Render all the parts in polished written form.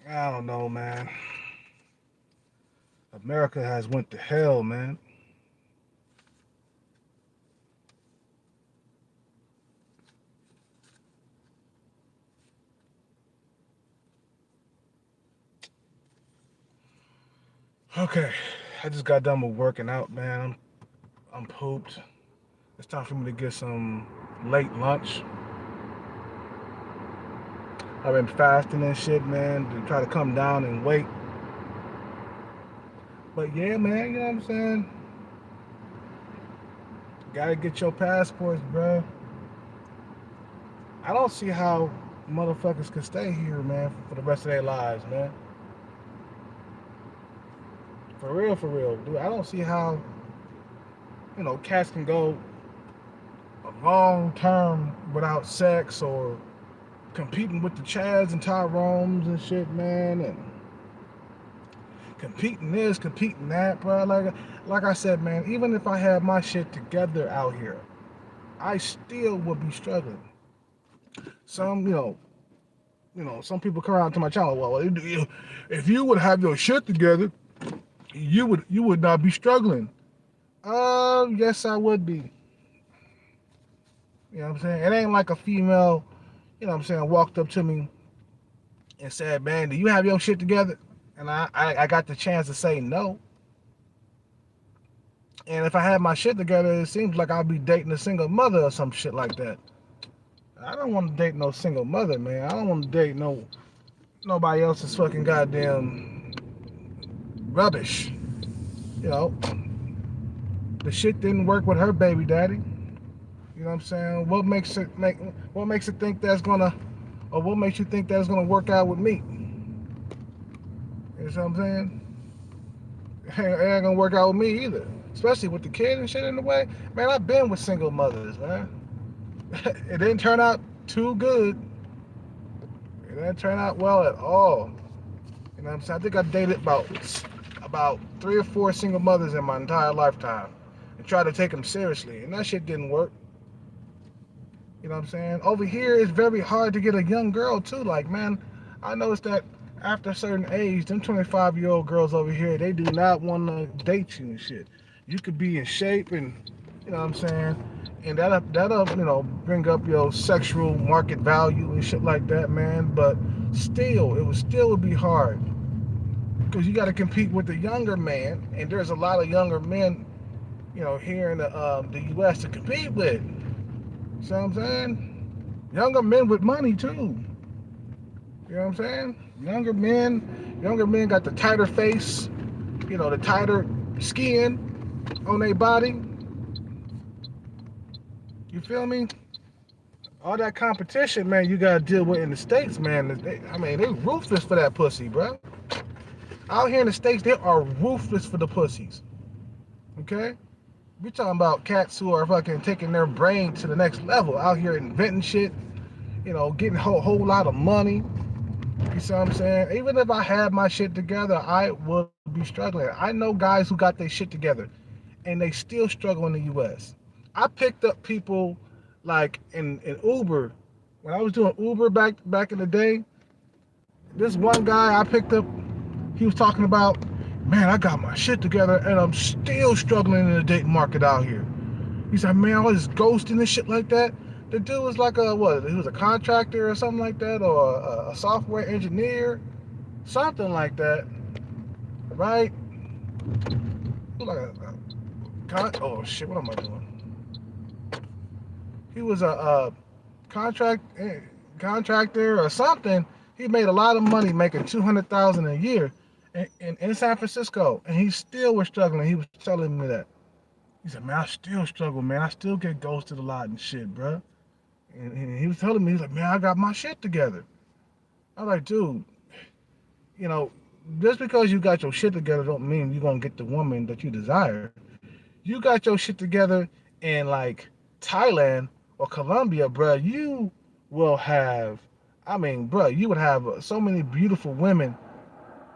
I don't know, man. America has went to hell, man. Okay, I just got done with working out, man. I'm pooped. It's time for me to get some late lunch. I've been fasting and shit, man, to try to come down and weight. But yeah, man, you know what I'm saying? Gotta get your passports, bro. I don't see how motherfuckers can stay here, man, for the rest of their lives, man. For real, dude. I don't see how, cats can go a long term without sex or competing with the Chads and Tyrones and shit, man, and competing this, competing that, bro. Like I said, man, even if I had my shit together out here, I still would be struggling. Some, some people come around to my channel. Well, if you would have your shit together, you would not be struggling. Yes, I would be. You know what I'm saying? It ain't like a female, walked up to me and said, "Man, do you have your shit together?" And I got the chance to say no. And if I had my shit together, it seems like I'd be dating a single mother or some shit like that. I don't want to date no single mother, man. I don't want to date nobody else's fucking goddamn rubbish. You know, the shit didn't work with her baby daddy. You know what I'm saying? What makes it think that's gonna, or what makes you think that's gonna work out with me? You know what I'm saying? It ain't gonna work out with me either. Especially with the kid and shit in the way. Man, I've been with single mothers, man. It didn't turn out too good. It didn't turn out well at all. You know what I'm saying? I think I dated about 3 or 4 single mothers in my entire lifetime and tried to take them seriously, and that shit didn't work. You know what I'm saying? Over here, it's very hard to get a young girl too. Like, man, I noticed that after a certain age, them 25-year-old girls over here, they do not want to date you and shit. You could be in shape and, you know what I'm saying? And that'll bring up your sexual market value and shit like that, man. But still, it would be hard because you got to compete with the younger man, and there's a lot of younger men, here in the U.S. to compete with. See what I'm saying? Younger men with money too. You know what I'm saying? Younger men got the tighter face, the tighter skin on their body. You feel me? All that competition, man, you gotta deal with in the States, man. They ruthless for that pussy, bro. Out here in the States, they are ruthless for the pussies. Okay? We talking about cats who are fucking taking their brain to the next level, out here inventing shit, getting a whole lot of money. You see what I'm saying? Even if I had my shit together, I would be struggling. I know guys who got their shit together and they still struggle in the US. I picked up people like in Uber. When I was doing Uber back in the day, this one guy I picked up, he was talking about, man, I got my shit together and I'm still struggling in the dating market out here. He's like, man, all this ghosting and shit like that. The dude was like he was a contractor or something like that, or a software engineer, something like that, right? Like oh shit, what am I doing? He was a contract contractor or something. He made a lot of money, making 200,000 a year in San Francisco, and he still was struggling. He was telling me that. He said, man, I still struggle, man. I still get ghosted a lot and shit, bro. And he was telling me, he's like, man, I got my shit together. I was like, dude, you know, just because you got your shit together don't mean you're gonna get the woman that you desire. You got your shit together in like Thailand or Colombia, bro. You will have, bro, you would have so many beautiful women.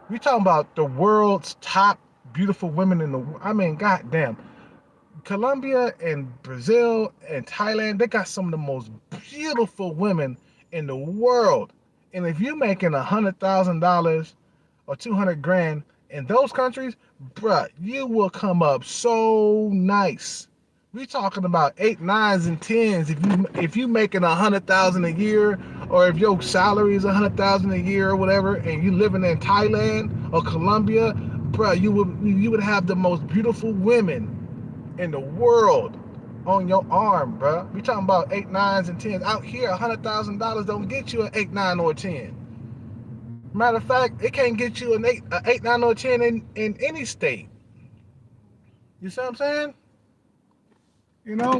We talking about the world's top beautiful women in the. Goddamn, Colombia and Brazil and Thailand, they got some of the most beautiful women in the world. And if you're making $100,000 or 200 grand in those countries, bruh, you will come up so nice. We talking about 8, 9s, and 10s. If you making 100,000 a year, or if your salary is 100,000 a year or whatever, and you living in Thailand or Colombia, bruh, you would have the most beautiful women in the world on your arm, bruh. We talking about 8, 9s, and 10s. Out here, $100,000 don't get you an 8, 9, or a 10. Matter of fact, it can't get you an 8, 9, or 10 in any state. You see what I'm saying? You know,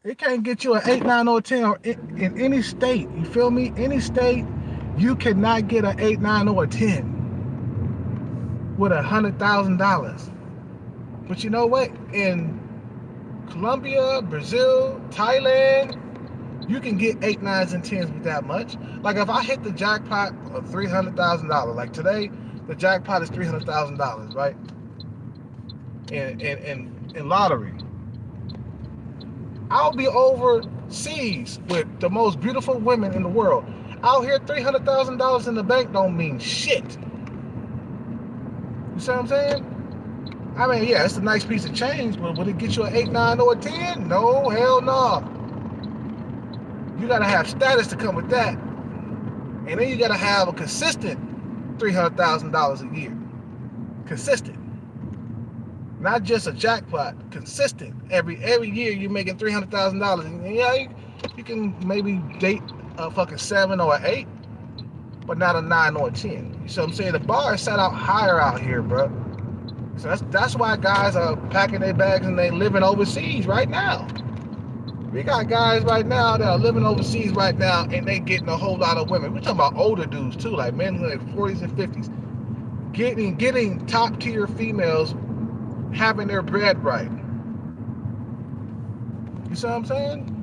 it can't get you an 8, 9, or 10 or in any state. You feel me? Any state, you cannot get an 8, 9, or a 10 with $100,000. But you know what? In Colombia, Brazil, Thailand, you can get 8, 9s, and 10s with that much. Like if I hit the jackpot of $300,000, like today, the jackpot is $300,000, right? In lottery, I'll be overseas with the most beautiful women in the world. Out here, $300,000 in the bank don't mean shit. You see what I'm saying? I mean, yeah, it's a nice piece of change, but would it get you an 8, 9, or a 10? No, hell no. You gotta have status to come with that. And then you gotta have a consistent $300,000 a year. Consistent. Not just a jackpot, consistent. Every year you're making $300,000. And yeah, you can maybe date a fucking 7 or an 8, but not a 9 or a 10. You see what I'm saying? The bar is set out higher out here, bro. So that's why guys are packing their bags and they living overseas right now. We got guys right now that are living overseas right now and they getting a whole lot of women. We're talking about older dudes too, like men who are like 40s and 50s. Getting top tier females, having their bread right. You see what I'm saying?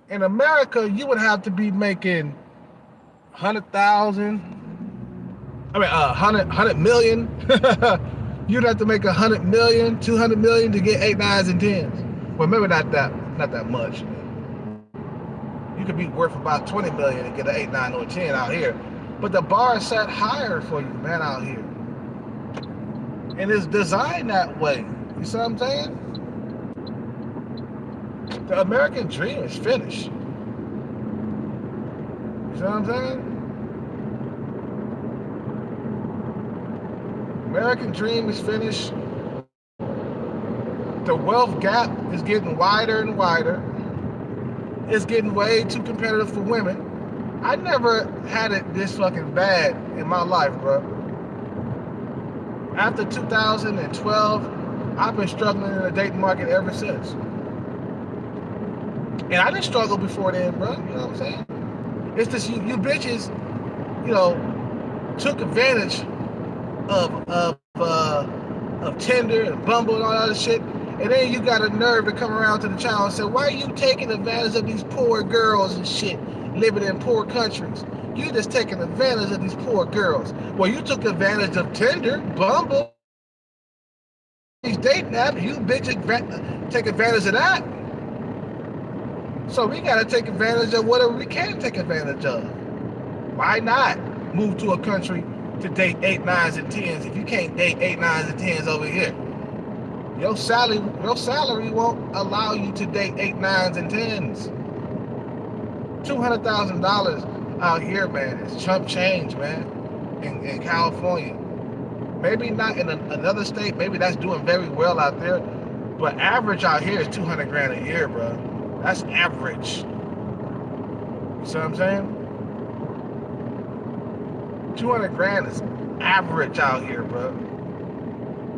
In America, you would have to be making 100,000. I mean, 100 million. You'd have to make 100 million, 200 million to get 8, 9s, and 10s. Well, maybe not that much. You could be worth about 20 million and get an 8, 9, or 10 out here. But the bar is set higher for you, man, out here. And it's designed that way. You see what I'm saying? The American dream is finished. You see what I'm saying? American dream is finished. The wealth gap is getting wider and wider. It's getting way too competitive for women. I never had it this fucking bad in my life, bro. After 2012, I've been struggling in the dating market ever since. And I didn't struggle before then, bro. You know what I'm saying? It's just you bitches, you know, took advantage of Tinder and Bumble and all that other shit, and then you got a nerve to come around to the channel and say, why are you taking advantage of these poor girls and shit living in poor countries? You just taking advantage of these poor girls. Well, you took advantage of Tinder, Bumble, these dating apps. You bitches take advantage of that. So we gotta take advantage of whatever we can take advantage of. Why not move to a country to date 8, 9s, and 10s if you can't date 8, 9s, and 10s over here? Your salary won't allow you to date 8, 9s, and 10s. $200,000 out here, man, is chump change, man, in California. Maybe not in another state, maybe that's doing very well out there, but average out here is 200 grand a year, bro. That's average. You see what I'm saying? 200 grand is average out here, bro.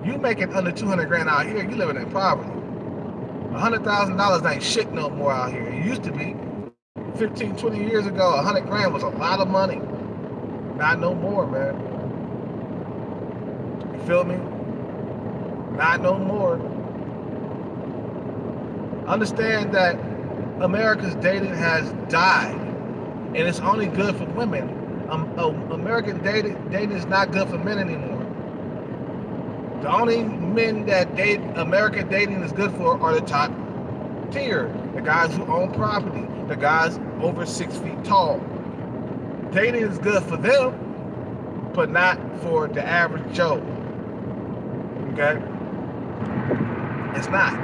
You making under 200 grand out here, you living in poverty. $100,000 ain't shit no more out here. It used to be. 15, 20 years ago, 100 grand was a lot of money. Not no more, man. You feel me? Not no more. Understand that America's dating has died, and it's only good for women. American dating is not good for men anymore. The only men that American dating is good for are the top tier. the guys who own property, the guys over 6 feet tall. Dating is good for them, but not for the average Joe. Okay? It's not.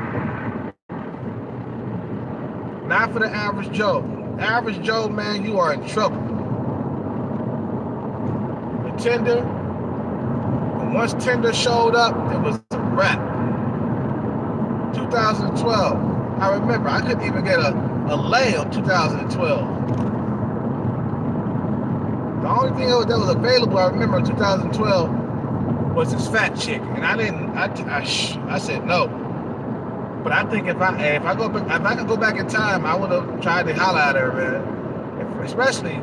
Not for the average Joe. Average Joe, man, you are in trouble. The Tinder, and once Tinder showed up, it was a wrap. 2012. I remember I couldn't even get a lay on 2012. The only thing that was available, I remember in 2012, was this fat chick, and I said no. But I think if I could go back in time, I would have tried to holler at her, man. Especially,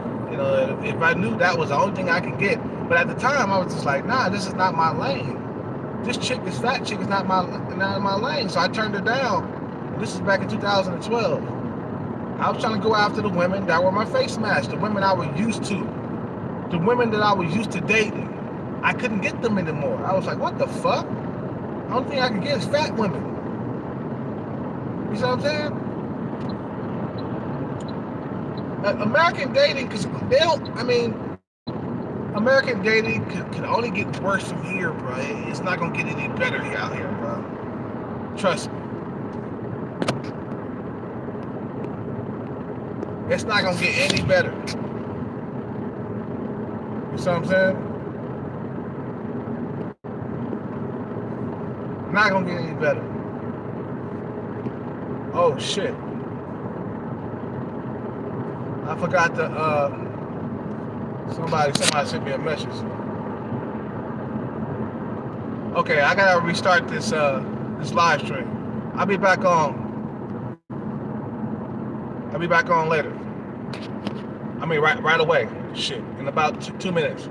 if I knew that was the only thing I could get. But at the time, I was just like, nah, this is not my lane. This fat chick is not my lane. So I turned her down. This is back in 2012. I was trying to go after the women that were my face match, the women I was used to, the women that I was used to dating. I couldn't get them anymore. I was like, what the fuck? The only thing I could get is fat women. You see what I'm saying? American dating, because American dating can only get worse from here, bro. It's not going to get any better out here, bro. Trust me. It's not going to get any better. You see what I'm saying? Not going to get any better. Oh, shit. I forgot to, somebody sent me a message. Okay, I gotta restart this live stream. I'll be back on later. I mean, right away. Shit, in about 2 minutes.